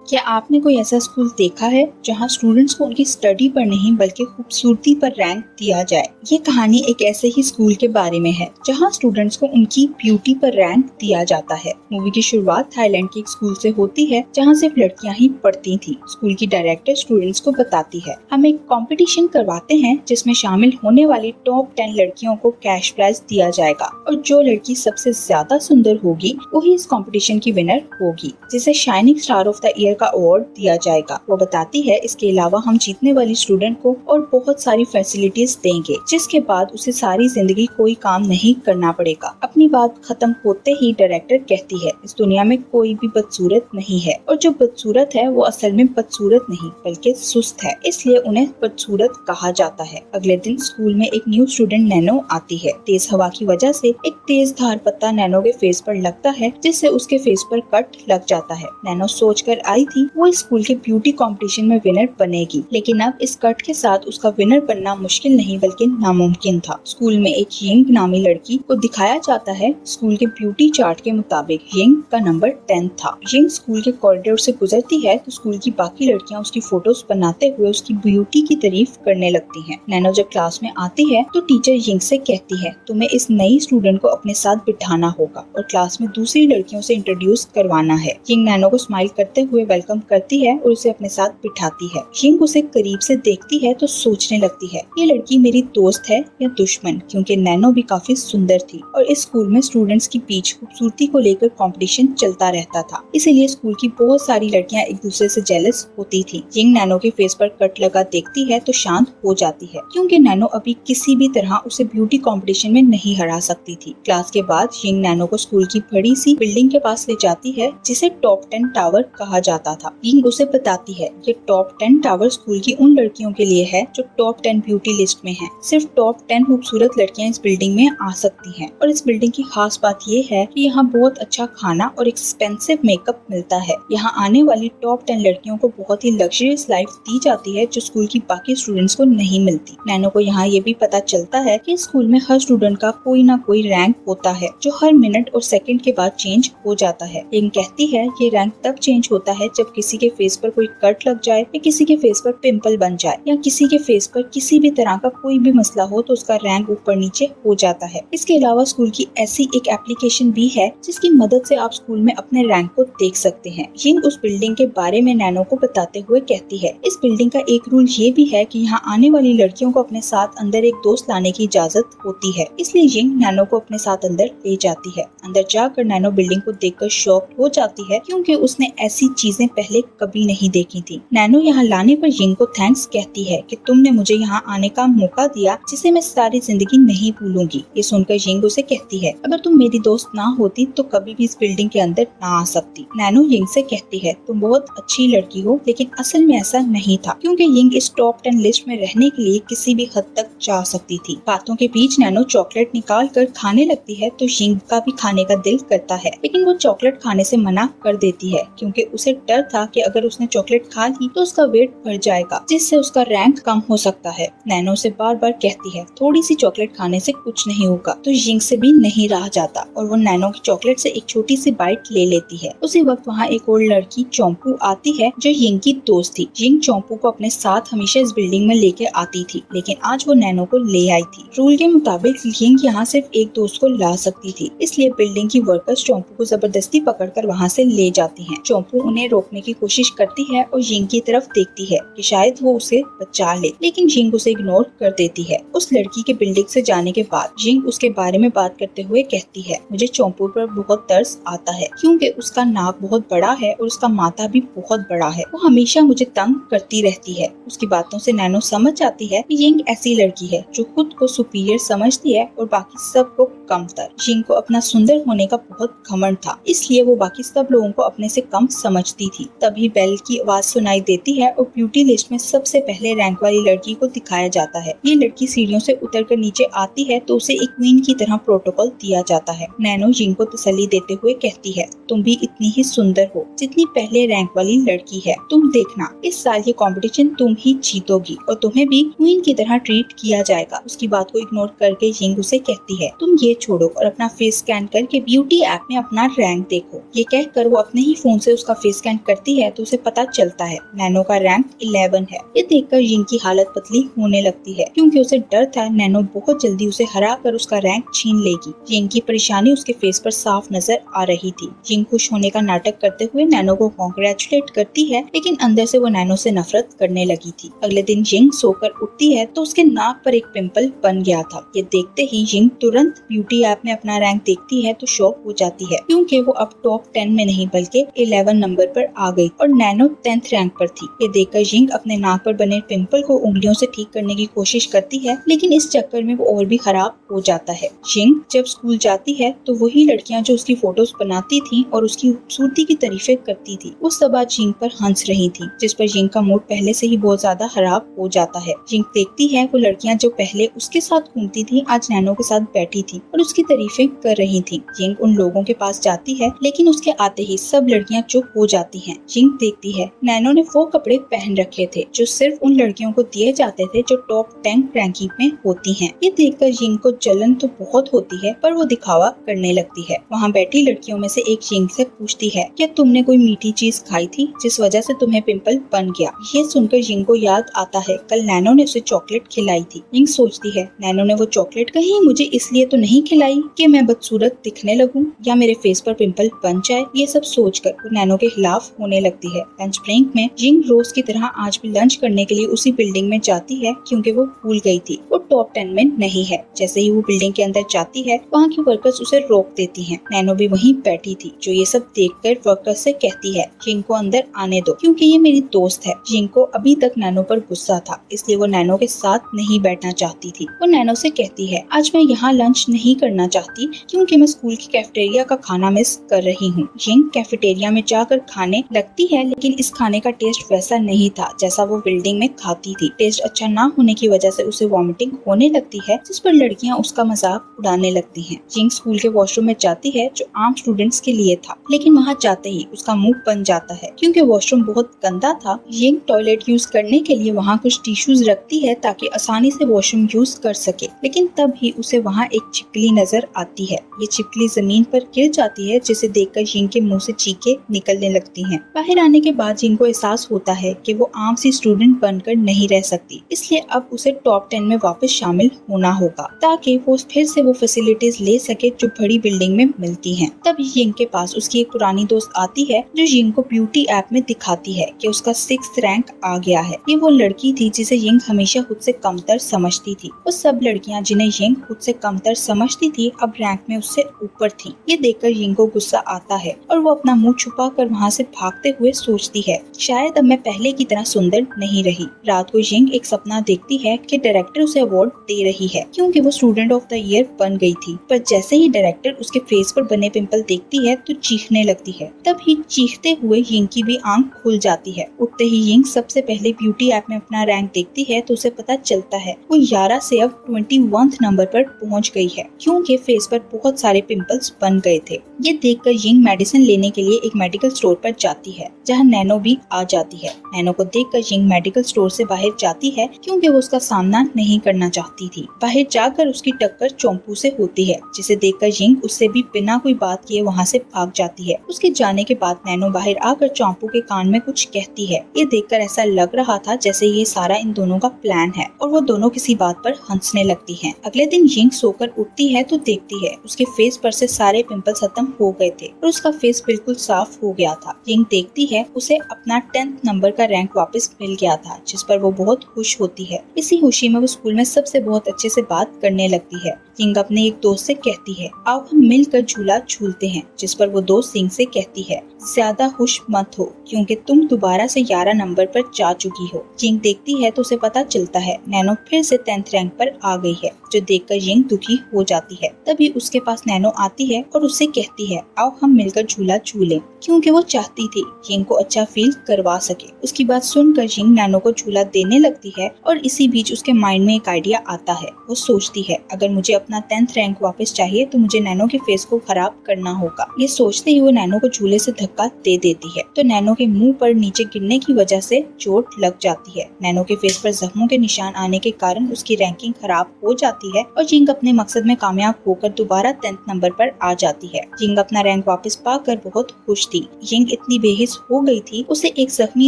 क्या आपने कोई ऐसा स्कूल देखा है जहां स्टूडेंट्स को उनकी स्टडी पर नहीं बल्कि खूबसूरती पर रैंक दिया जाए? ये कहानी एक ऐसे ही स्कूल के बारे में है जहां स्टूडेंट्स को उनकी ब्यूटी पर रैंक दिया जाता है। मूवी की शुरुआत थाईलैंड के एक स्कूल से होती है जहां सिर्फ लड़कियां ही पढ़ती थी। स्कूल की डायरेक्टर स्टूडेंट्स को बताती है, हम एक कंपटीशन करवाते हैं जिसमें शामिल होने वाली टॉप 10 लड़कियों को कैश प्राइज दिया जाएगा और जो लड़की सबसे ज्यादा सुंदर होगी वही इस कंपटीशन की विनर होगी, जिसे shining star of the year का अवार्ड दिया जाएगा। वो बताती है, इसके अलावा हम जीतने वाली स्टूडेंट को और बहुत सारी फैसिलिटीज देंगे जिसके बाद उसे सारी जिंदगी कोई काम नहीं करना पड़ेगा। अपनी बात खत्म होते ही डायरेक्टर कहती है, इस दुनिया में कोई भी बदसूरत नहीं है और जो बदसूरत है वो असल में बदसूरत नहीं बल्कि सुस्त है, इसलिए उन्हें बदसूरत कहा जाता है। अगले दिन स्कूल में एक न्यू स्टूडेंट नैनो आती है। तेज हवा की वजह से एक तेज धार पत्ता नैनो के फेस पर लगता है जिससे उसके फेस पर कट लग जाता है। नैनो सोचकर आई थी वो स्कूल के ब्यूटी कंपटीशन में विनर बनेगी, लेकिन अब इस कट के साथ उसका विनर बनना मुश्किल नहीं बल्कि नामुमकिन था। स्कूल में एक यिंग नामी लड़की को दिखाया जाता है। स्कूल के ब्यूटी चार्ट के मुताबिक यिंग का नंबर 10 था। यिंग स्कूल के कॉरिडोर से गुजरती है तो स्कूल की बाकी लड़कियां उसकी फोटोज बनाते हुए उसकी ब्यूटी की तारीफ करने लगती हैं। नैनो जब क्लास में आती है तो टीचर यिंग से कहती है, तुम्हें इस नई स्टूडेंट को अपने साथ बिठाना होगा और क्लास में दूसरी लड़कियों से इंट्रोड्यूस करवाना है। यिंग नैनो को स्माइल करते हुए वेलकम करती है और उसे अपने साथ बिठाती है। यिंग उसे करीब से देखती है तो सोचने लगती है, ये लड़की मेरी दोस्त है या दुश्मन, क्योंकि नैनो भी काफी सुंदर थी और इस स्कूल में स्टूडेंट्स के बीच खूबसूरती को लेकर कंपटीशन चलता रहता था, इसीलिए स्कूल की बहुत सारी लड़कियां एक दूसरे से जेलस होती थी। यिंग नैनो के फेस पर कट लगा देखती है तो शांत हो जाती है, क्योंकि नैनो अभी किसी भी तरह उसे ब्यूटी कंपटीशन में नहीं हरा सकती थी। क्लास के बाद यिंग नैनो को स्कूल की बड़ी सी बिल्डिंग के पास ले जाती है जिसे टॉप 10 टावर कहा जाता था। यिंग उसे बताती है, ये टॉप 10 टावर स्कूल की उन लड़कियों के लिए है जो टॉप 10 ब्यूटी लिस्ट में हैं। सिर्फ टॉप 10 खूबसूरत लड़कियां इस बिल्डिंग में आ सकती हैं और इस बिल्डिंग की खास बात ये है कि यहाँ बहुत अच्छा खाना और एक्सपेंसिव मेकअप मिलता है। यहाँ आने वाली टॉप 10 लड़कियों को बहुत ही लग्जरियस लाइफ दी जाती है जो स्कूल की बाकी स्टूडेंट्स को नहीं मिलती। नैनो को यहाँ ये भी पता चलता है कि स्कूल में हर स्टूडेंट का कोई ना कोई रैंक होता है जो हर मिनट और सेकंड के बाद चेंज हो जाता है। यिंग कहती है, ये रैंक तब चेंज होता है जब किसी के फेस पर कोई कट लग जाए या किसी के फेस पर पिंपल बन जाए या किसी के फेस पर किसी भी तरह का कोई भी मसला हो तो उसका रैंक ऊपर नीचे हो जाता है। इसके अलावा स्कूल की ऐसी एक एप्लीकेशन भी है जिसकी मदद से आप स्कूल में अपने रैंक को देख सकते हैं। यिंग उस बिल्डिंग के बारे में नैनो को बताते हुए कहती है, इस बिल्डिंग का एक रूल ये भी है कि यहाँ आने वाली लड़कियों को अपने साथ अंदर एक दोस्त लाने की इजाजत होती है, इसलिए यिंग नैनो को अपने साथ अंदर ले जाती है। अंदर जाकर नैनो बिल्डिंग को देखकर शॉक्ड हो जाती है क्योंकि उसने ऐसी चीजें पहले कभी नहीं देखी थी। नैनो यहाँ लाने पर यिंग को थैंक्स कहती है कि तुमने मुझे यहाँ आने का मौका दिया जिसे मैं सारी जिंदगी नहीं भूलूंगी। ये सुनकर यिंग उसे कहती है, अगर तुम मेरी दोस्त ना होती तो कभी भी इस बिल्डिंग के अंदर ना आ सकती। नैनो यिंग से कहती है, तुम बहुत अच्छी लड़की हो, लेकिन असल में ऐसा नहीं था, क्योंकि यिंग इस टॉप 10 लिस्ट में रहने के लिए किसी भी हद तक जा सकती थी। बातों के बीच नैनो चॉकलेट निकाल कर खाने लगती है तो यिंग का भी खाने का दिल करता है, लेकिन वो चॉकलेट खाने से मना कर देती है क्योंकि उसे डर था कि अगर उसने चॉकलेट खा ली तो उसका वेट बढ़ जाएगा जिससे उसका रैंक कम हो सकता है। नैनो से बार बार कहती है, थोड़ी सी चॉकलेट खाने से कुछ नहीं होगा, तो यिंग से भी नहीं रहा जाता और वो नैनो की चॉकलेट से एक छोटी सी बाइट ले लेती है। उसी वक्त वहाँ एक और लड़की चोम्पू आती है जो यिंग की दोस्त थी। यिंग चोम्पू को अपने साथ हमेशा इस बिल्डिंग में लेके आती थी, लेकिन आज वो नैनो को ले आई थी। रूल के मुताबिक यिंग यहाँ सिर्फ एक दोस्त को ला सकती थी, इसलिए बिल्डिंग की वर्कर्स चोम्पू को जबरदस्ती पकड़कर वहाँ से ले जाती हैं। चोम्पू उन्हें रोकने की कोशिश करती है और यिंग की तरफ देखती है कि शायद वो उसे बचा ले, लेकिन यिंग उसे इग्नोर कर देती है। उस लड़की के बिल्डिंग से जाने के बाद यिंग उसके बारे में बात करते हुए कहती है, मुझे चोम्पू पर बहुत तरस आता है क्योंकि उसका नाक बहुत बड़ा है और उसका माथा भी बहुत बड़ा है। वो हमेशा मुझे तंग करती रहती है। उसकी बातों से नैनो समझ जाती है कि यिंग ऐसी लड़की है जो खुद को सुपीरियर समझती है और बाकी सबको कमतर। यिंग को अपना सुंदर होने का बहुत घमंड था, इसलिए वो बाकी सब लोगों को अपने से कम समझती थी। तभी बेल की आवाज सुनाई देती है और ब्यूटी लिस्ट में सबसे पहले रैंक वाली लड़की को दिखाया जाता है। ये लड़की सीढ़ियों से उतरकर नीचे आती है तो उसे एक क्वीन की तरह प्रोटोकॉल दिया जाता है। नैनो यिंग को तसल्ली देते हुए कहती है, तुम भी इतनी ही सुंदर हो जितनी पहले रैंक वाली लड़की है। तुम देखना, इस साल ये कंपटीशन तुम ही जीतोगी और तुम्हें भी क्वीन की तरह ट्रीट किया जाएगा। उसकी बात को इग्नोर करके यिंग उसे कहती है, तुम ये छोड़ो और अपना फेस स्कैन करके ब्यूटी ऐप में अपना रैंक देखो। ये कहकर वो अपने ही फोन से उसका फेस स्कैन स्कैन करती है तो उसे पता चलता है नैनो का रैंक 11 है। ये देखकर जिंग की हालत पतली होने लगती है क्योंकि उसे डर था नैनो बहुत जल्दी उसे हरा कर उसका रैंक छीन लेगी। जिंग की परेशानी उसके फेस पर साफ नजर आ रही थी। जिंग खुश होने का नाटक करते हुए नैनो को कांग्रेचुलेट करती है, लेकिन अंदर से वो नैनो से नफरत करने लगी थी। अगले दिन जिंग सोकर उठती है तो उसके नाक पर एक पिंपल बन गया था। ये देखते ही जिंग तुरंत ब्यूटी ऐप में अपना रैंक देखती है तो शॉक हो जाती है क्योंकि वो अब टॉप 10 में नहीं बल्कि 11 नंबर पर आ गई और नैनो 10th रैंक पर थी। ये देखकर जिंग अपने नाक पर बने पिंपल को उंगलियों से ठीक करने की कोशिश करती है, लेकिन इस चक्कर में वो और भी खराब हो जाता है। जिंग जब स्कूल जाती है तो वही लड़कियां जो उसकी फोटोज बनाती थी और उसकी खूबसूरती की तारीफें करती थी वो सब आज जिंग पर हंस रही थी, जिस पर जिंग का मूड पहले से ही बहुत ज्यादा खराब हो जाता है। जिंग देखती है वो लड़कियां जो पहले उसके साथ घूमती थी आज नैनो के साथ बैठी थी और उसकी तारीफें कर रही थी। जिंग उन लोगों के पास जाती है, लेकिन उसके आते ही सब लड़कियां चुप हो जाती हैं। जिंग देखती है नैनो ने वो कपड़े पहन रखे थे जो सिर्फ उन लड़कियों को दिए जाते थे जो टॉप 10 रैंकिंग में होती हैं। ये देखकर जिंग को जलन तो बहुत होती है पर वो दिखावा करने लगती है। वहाँ बैठी लड़कियों में से एक जिंग से पूछती है, क्या तुमने कोई मीठी चीज खाई थी जिस वजह से तुम्हें पिंपल बन गया? ये सुनकर जिंग को याद आता है कल नैनो ने उसे चॉकलेट खिलाई थी। जिंग सोचती है नैनो ने वो चॉकलेट कहीं मुझे इसलिए तो नहीं खिलाई कि मैं बदसूरत दिखने लगूं या मेरे फेस पर पिंपल बन जाए। ये सब सोचकर वो नैनो के खिलाफ होने लगती है। लंच ब्रेक में जिंग रोज की तरह आज भी लंच करने के लिए उसी बिल्डिंग में जाती है क्योंकि वो भूल गई थी वो टॉप 10 में नहीं है। जैसे ही वो बिल्डिंग के अंदर जाती है वहाँ की वर्कर्स उसे रोक देती हैं। नैनो भी वहीं बैठी थी जो ये सब देखकर वर्कर्स से कहती है जिंग को अंदर आने दो क्योंकि ये मेरी दोस्त है। जिंग को अभी तक नैनो पर गुस्सा था इसलिए वो नैनो के साथ नहीं बैठना चाहती थी। वो नैनो से कहती है आज मैं यहाँ लंच नहीं करना चाहती क्योंकि मैं स्कूल की कैफेटेरिया का खाना मिस कर रही हूँ। जिंग कैफेटेरिया में जाकर खाने लगती है, लेकिन इस खाने का टेस्ट वैसा नहीं था जैसा वो बिल्डिंग में खाती थी। टेस्ट अच्छा ना होने की वजह से उसे वॉमिटिंग होने लगती है, जिस पर लड़कियाँ उसका मजाक उड़ाने लगती हैं। जिंग स्कूल के वॉशरूम में जाती है जो आम स्टूडेंट्स के लिए था, लेकिन वहाँ जाते ही उसका मुंह बन जाता है क्योंकि वॉशरूम बहुत गंदा था। जिंग टॉयलेट यूज करने के लिए वहाँ कुछ टिश्यूज रखती है ताकि आसानी से वॉशरूम यूज कर सके, लेकिन तब ही उसे वहाँ एक छिपकली नजर आती है। ये छिपकली जमीन पर गिर जाती है जिसे देखकर जिंग के मुंह से चीखें निकलने लगती हैं। बाहर आने के बाद जिंग को एहसास होता है कि वो आम सी स्टूडेंट बनकर नहीं रह सकती, इसलिए अब उसे टॉप 10 में वापस शामिल होना होगा ताकि वो फिर से वो फैसिलिटीज ले सके जो बड़ी बिल्डिंग में मिलती हैं। तभी जिंग के पास उसकी एक पुरानी दोस्त आती है जो जिंग को ब्यूटी ऐप में दिखाती है कि उसका 6th रैंक आ गया है। ये वो लड़की थी जिसे जिंग हमेशा खुद से कमतर समझती थी। वो सब लड़कियां जिन्हें जिंग खुद से कमतर समझती थी अब रैंक में उससे ऊपर थी। ये देखकर जिंग को गुस्सा आता है और वो अपना मुंह छुपा कर वहाँ से भागते हुए सोचती है शायद अब मैं पहले की तरह सुंदर नहीं रही। रात को जिंग एक सपना देखती है कि डायरेक्टर उसे अवार्ड दे रही है क्योंकि वो स्टूडेंट ऑफ द ईयर बन गई थी, पर जैसे ही डायरेक्टर उसके फेस पर बने पिंपल देखती है तो चीखने लगती है। तभी चीखते हुए जिंग की भी आंख खुल जाती है। उठते ही जिंग सबसे पहले ब्यूटी ऐप में अपना रैंक देखती है तो उसे पता चलता है वो 11 से अब 21 नंबर पर पहुंच गई है क्योंकि फेस पर बहुत सारे पिंपल्स बन गए थे। ये देखकर जिंग मेडिसिन लेने के लिए एक मेडिकल स्टोर पर जाती है जहां नैनो भी आ जाती है। नैनो को देखकर जिंग मेडिकल स्टोर से बाहर जाती है क्योंकि वो उसका सामना नहीं करना चाहती थी। बाहर जाकर उसकी टक्कर चोंपू से होती है जिसे देखकर जिंग उससे भी बिना कोई बात किए वहाँ से भाग जाती है। उसके जाने के बाद नैनो बाहर आकर चोंपू के कान में कुछ कहती है। ये देखकर ऐसा लग रहा था जैसे ये सारा इन दोनों का प्लान है और वो दोनों किसी बात पर हंसने लगती हैं। अगले दिन जिंग सोकर उठती है तो देखती है उसके फेस पर से सारे पिंपल्स खत्म हो गए थे और उसका फेस बिल्कुल साफ हो गया था। जिंग देखती है उसे अपना 10th नंबर का रैंक वापस मिल गया था, जिस पर वो बहुत खुश होती है। इसी खुशी में वो स्कूल में सबसे बहुत अच्छे से बात करने लगती है। जिंग अपने एक दोस्त से कहती है आओ हम मिलकर झूला झूलते हैं, जिस पर वो दोस्त जिंग से कहती है ज्यादा खुश मत हो क्योंकि तुम दोबारा से 11 नंबर पर जा चुकी हो। जिंग देखती है तो उसे पता चलता है नैनो फिर से 10th रैंक पर आ गई है, जो देखकर जिंग दुखी हो जाती है। तभी उसके पास नैनो आती है और उससे कहती है आओ हम मिलकर झूला झूलें, क्योंकि वो चाहती थी जिंग को अच्छा फील करवा सके। उसकी बात सुनकर जिंग नैनो को झूला देने लगती है और इसी बीच उसके माइंड में एक आइडिया आता है। वो सोचती है अगर मुझे अपना 10th रैंक वापस चाहिए तो मुझे नैनो के फेस को खराब करना होगा। ये सोचते ही वो नैनो को झूले से धक्का दे देती है तो नैनो के मुंह पर नीचे गिरने की वजह से चोट लग जाती है। नैनो के फेस पर जख्मों के निशान आने के कारण उसकी रैंकिंग खराब हो जाती है और जिंग अपने मकसद में कामयाब होकर दोबारा 10th नंबर पर आ जाती है। जिंग अपना रैंक वापस पाकर बहुत खुश थी। जिंग इतनी बेहिस हो गई थी उसे एक जख्मी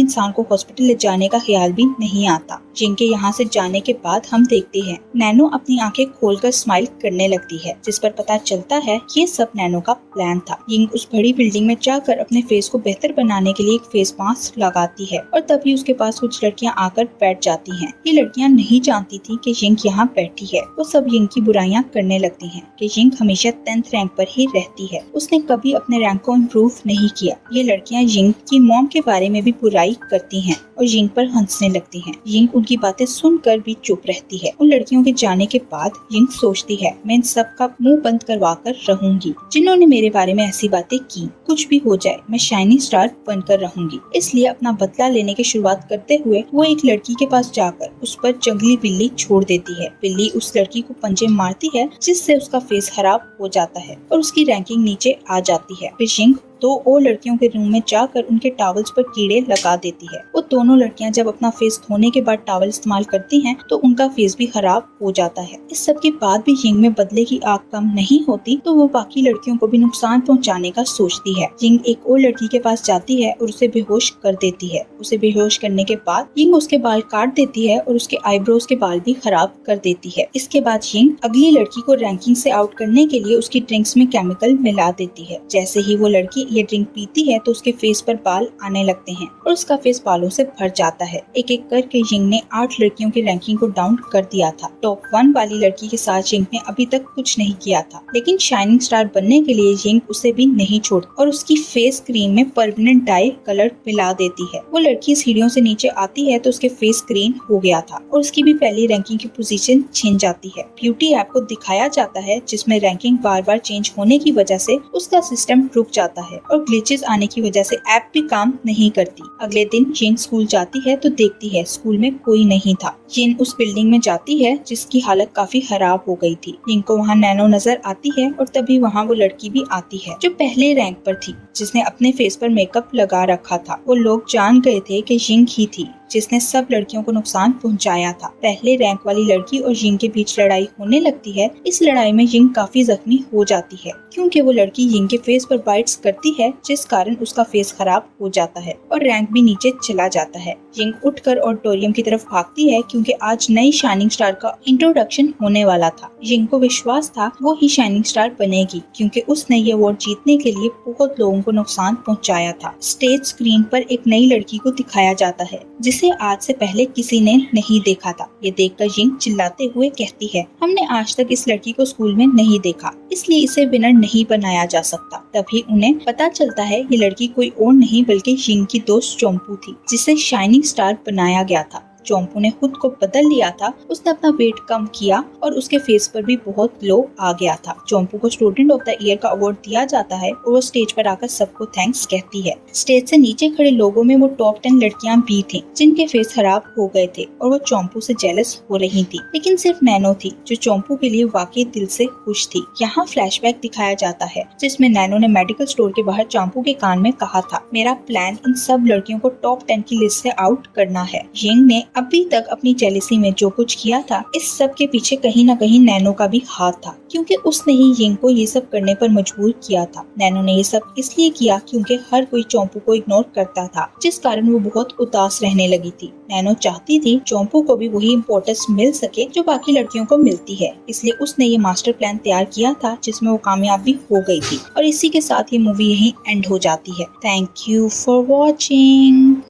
इंसान को हॉस्पिटल ले जाने का ख्याल भी नहीं आता। जिंग के यहाँ से जाने के बाद हम देखते हैं नैनो अपनी आंखें खोलकर स्माइल करने लगती है, जिस पर पता चलता है ये सब नैनो का प्लान था। जिंग उस बड़ी बिल्डिंग में जाकर अपने फेस को बेहतर बनाने के लिए एक फेस मास्क लगाती है और तभी उसके पास कुछ लड़कियां आकर बैठ जाती हैं। ये लड़कियां नहीं जानती थी कि जिंग यहाँ बैठी है। वो सब जिंग की बुराइयां करने लगती हैं कि जिंग हमेशा 10th रैंक पर ही रहती है, उसने कभी अपने रैंक को इम्प्रूव नहीं किया। ये लड़कियां जिंग की मॉम के बारे में भी बुराई करती हैं और जिंग पर हंसने लगती हैं। जिंग उनकी बातें सुनकर भी चुप रहती है। उन लड़कियों के जाने के बाद जिंग सोचती है मैं इन सब का मुंह बंद करवा कर रहूंगी जिन्होंने मेरे बारे में ऐसी बातें की। कुछ भी हो जाए मैं शाइनिंग स्टार बनकर रहूंगी। इसलिए अपना बदला लेने की शुरुआत करते हुए वो एक लड़की के पास जाकर उस पर जंगली बिल्ली छोड़ देती है। बिल्ली उस लड़की को पंजे मारती है जिससे उसका फेस खराब हो जाता है और उसकी रैंकिंग नीचे आ जाती है। फिर जिंग तो वो लड़कियों के रूम में जाकर उनके टॉवल्स पर कीड़े लगा देती है। वो दोनों लड़कियां जब अपना फेस धोने के बाद टॉवल इस्तेमाल करती हैं तो उनका फेस भी खराब हो जाता है। इस सब के बाद भी जिंग में बदले की आग कम नहीं होती तो वो बाकी लड़कियों को भी नुकसान पहुंचाने का सोचती है। जिंग एक और लड़की के पास जाती है और उसे बेहोश कर देती है। उसे बेहोश करने के बाद जिंग उसके बाल काट देती है और उसके आईब्रोज के बाल भी खराब कर देती है। इसके बाद जिंग अगली लड़की को रैंकिंग से आउट करने के लिए उसकी ड्रिंक्स में केमिकल मिला देती है। जैसे ही वो लड़की ये ड्रिंक पीती है तो उसके फेस पर बाल आने लगते हैं और उसका फेस बालों से भर जाता है। एक एक करके जिंग ने 8 लड़कियों की रैंकिंग को डाउन कर दिया था। टॉप 1 वाली लड़की के साथ जिंग ने अभी तक कुछ नहीं किया था, लेकिन शाइनिंग स्टार बनने के लिए जिंग उसे भी नहीं छोड़ती और उसकी फेस क्रीम में परमानेंट डाई कलर मिला देती है। वो लड़की सीढ़ियों से नीचे आती है तो उसके फेस ग्रीन हो गया था और उसकी भी पहली रैंकिंग की पोजीशन छिन जाती है। ब्यूटी ऐप को दिखाया जाता है जिसमें रैंकिंग बार बार चेंज होने की वजह से उसका सिस्टम रुक जाता है और ग्लिचेस आने की वजह से ऐप भी काम नहीं करती। अगले दिन जिन स्कूल जाती है तो देखती है स्कूल में कोई नहीं था। जिन उस बिल्डिंग में जाती है जिसकी हालत काफी खराब हो गई थी। जिन को वहाँ नैनो नजर आती है और तभी वहाँ वो लड़की भी आती है जो पहले रैंक पर थी, जिसने अपने फेस पर मेकअप लगा रखा था। वो लोग जान गए थे कि जिंग ही थी जिसने सब लड़कियों को नुकसान पहुंचाया था। पहले रैंक वाली लड़की और जिंग के बीच लड़ाई होने लगती है। इस लड़ाई में जिंग काफी जख्मी हो जाती है क्योंकि वो लड़की जिंग के फेस पर बाइट्स करती है, जिस कारण उसका फेस खराब हो जाता है और रैंक भी नीचे चला जाता है। जिंग उठकर ऑडिटोरियम की तरफ भागती है क्योंकि आज नई शाइनिंग स्टार का इंट्रोडक्शन होने वाला था। जिंग को विश्वास था वो ही शाइनिंग स्टार बनेगी क्योंकि उसने ये अवार्ड जीतने के लिए बहुत लोगों को नुकसान पहुंचाया था। स्टेज स्क्रीन पर एक नई लड़की को दिखाया जाता है जिसे आज से पहले किसी ने नहीं देखा था। ये देखकर जिंग चिल्लाते हुए कहती है हमने आज तक इस लड़की को स्कूल में नहीं देखा, इसलिए इसे विनर नहीं बनाया जा सकता। तभी उन्हें पता चलता है ये लड़की कोई और नहीं बल्कि जिंग की दोस्त चोम्पू थी जिसे शाइनिंग स्टार बनाया गया था। चोम्पू ने खुद को बदल लिया था, उसने अपना वेट कम किया और उसके फेस पर भी बहुत ग्लो आ गया था। चोम्पू को स्टूडेंट ऑफ द ईयर का अवार्ड दिया जाता है और वो स्टेज पर आकर सबको थैंक्स कहती है। स्टेज से नीचे खड़े लोगों में वो टॉप 10 लड़कियां भी थीं जिनके फेस खराब हो गए थे और वो चोम्पू से जेलस हो रही थी, लेकिन सिर्फ नैनो थी जो चोम्पू के लिए वाकई दिल से खुश थी। यहाँ फ्लैशबैक दिखाया जाता है जिसमें नैनो ने मेडिकल स्टोर के बाहर चोम्पू के कान में कहा था मेरा प्लान इन सब लड़कियों को टॉप 10 की लिस्ट से आउट करना है। जिंग ने अभी तक अपनी जेलसी में जो कुछ किया था इस सब के पीछे कहीं न कहीं नैनो का भी हाथ था क्योंकि उसने ही जिंग को ये सब करने पर मजबूर किया था। नैनो ने ये सब इसलिए किया क्योंकि हर कोई चोम्पू को इग्नोर करता था, जिस कारण वो बहुत उदास रहने लगी थी। नैनो चाहती थी चोम्पू को भी वही इम्पोर्टेंस मिल सके जो बाकी लड़कियों को मिलती है, इसलिए उसने ये मास्टर प्लान तैयार किया था जिसमें वो कामयाब भी हो गई थी। और इसी के साथ ये मूवी यहीं एंड हो जाती है। Thank you for watching.